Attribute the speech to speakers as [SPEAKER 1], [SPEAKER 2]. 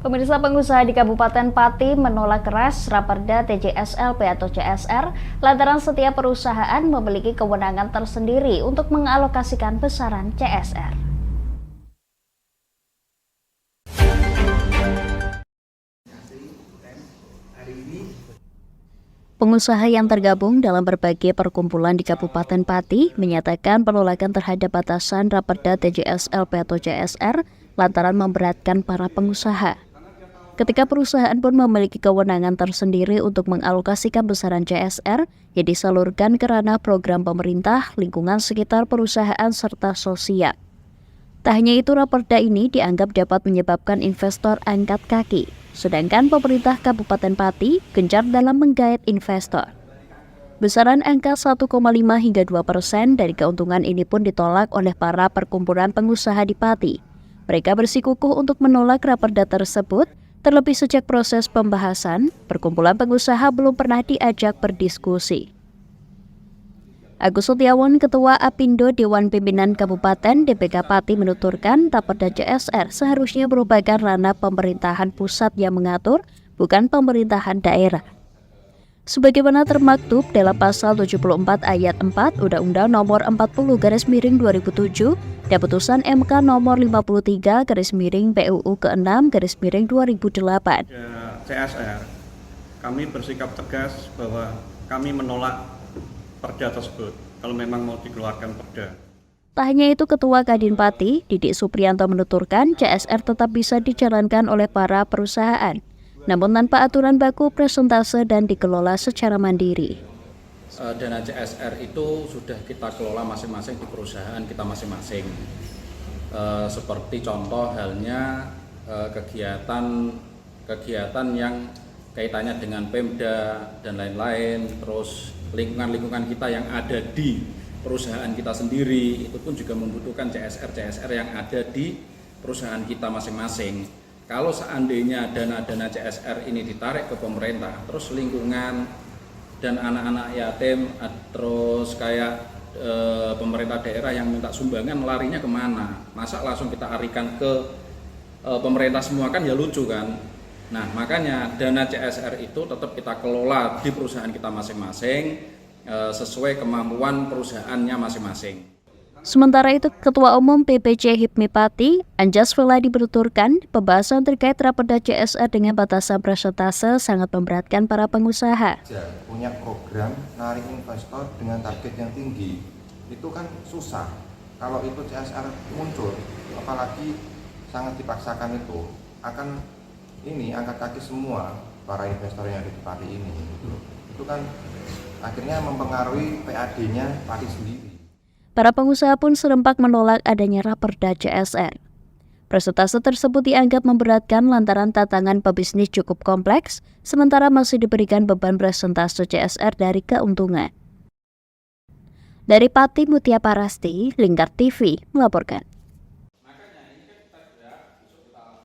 [SPEAKER 1] Pemirsa, pengusaha di Kabupaten Pati menolak keras Raperda TJSLP atau CSR lantaran setiap perusahaan memiliki kewenangan tersendiri untuk mengalokasikan besaran CSR. Pengusaha yang tergabung dalam berbagai perkumpulan di Kabupaten Pati menyatakan penolakan terhadap batasan Raperda TJSLP atau CSR lantaran memberatkan para pengusaha. Ketika perusahaan pun memiliki kewenangan tersendiri untuk mengalokasikan besaran CSR yang disalurkan ke ranah program pemerintah, lingkungan sekitar perusahaan serta sosial. Tak hanya itu, Raperda ini dianggap dapat menyebabkan investor angkat kaki, sedangkan pemerintah Kabupaten Pati gencar dalam menggait investor. Besaran angka 1,5 hingga 2% dari keuntungan ini pun ditolak oleh para perkumpulan pengusaha di Pati. Mereka bersikukuh untuk menolak Raperda tersebut, terlebih sejak proses pembahasan, perkumpulan pengusaha belum pernah diajak berdiskusi. Agus Setiawan, Ketua Apindo Dewan Pimpinan Kabupaten DPK Pati menuturkan Raperda CSR seharusnya merupakan ranah pemerintahan pusat yang mengatur, bukan pemerintahan daerah. Sebagaimana termaktub dalam pasal 74 ayat 4 Undang-Undang Nomor 40/2007 dan putusan MK Nomor 53/PUU ke-6/2008.
[SPEAKER 2] CSR, kami bersikap tegas bahwa kami menolak perda tersebut kalau memang mau dikeluarkan perda.
[SPEAKER 1] Tak hanya itu, Ketua Kadin Pati, Didik Supriyanto menuturkan CSR tetap bisa dijalankan oleh para perusahaan, namun tanpa aturan baku, presentase dan dikelola secara mandiri.
[SPEAKER 3] Dana CSR itu sudah kita kelola masing-masing di perusahaan kita masing-masing. Seperti contoh halnya kegiatan yang kaitannya dengan Pemda dan lain-lain, terus lingkungan kita yang ada di perusahaan kita sendiri itu pun juga membutuhkan CSR yang ada di perusahaan kita masing-masing. Kalau seandainya dana-dana CSR ini ditarik ke pemerintah, terus lingkungan dan anak-anak yatim, terus kayak pemerintah daerah yang minta sumbangan larinya kemana? Masa langsung kita arikan ke pemerintah semua, kan ya lucu kan? Nah, makanya dana CSR itu tetap kita kelola di perusahaan kita masing-masing sesuai kemampuan perusahaannya masing-masing.
[SPEAKER 1] Sementara itu, Ketua Umum PPC HIPMI Pati, Anjas Veladi menuturkan pembahasan terkait Raperda CSR dengan batasan persentase sangat memberatkan para pengusaha.
[SPEAKER 4] Punya program narik investor dengan target yang tinggi, itu kan susah. Kalau itu CSR muncul, apalagi sangat dipaksakan, itu akan angkat kaki semua para investor yang ada di Pati ini. Itu kan akhirnya mempengaruhi PAD-nya Pati sendiri.
[SPEAKER 1] Para pengusaha pun serempak menolak adanya Raperda CSR. Persentase tersebut dianggap memberatkan lantaran tantangan pebisnis cukup kompleks, sementara masih diberikan beban persentase CSR dari keuntungan. Dari Pati, Mutia Parasti, Lingkar TV melaporkan.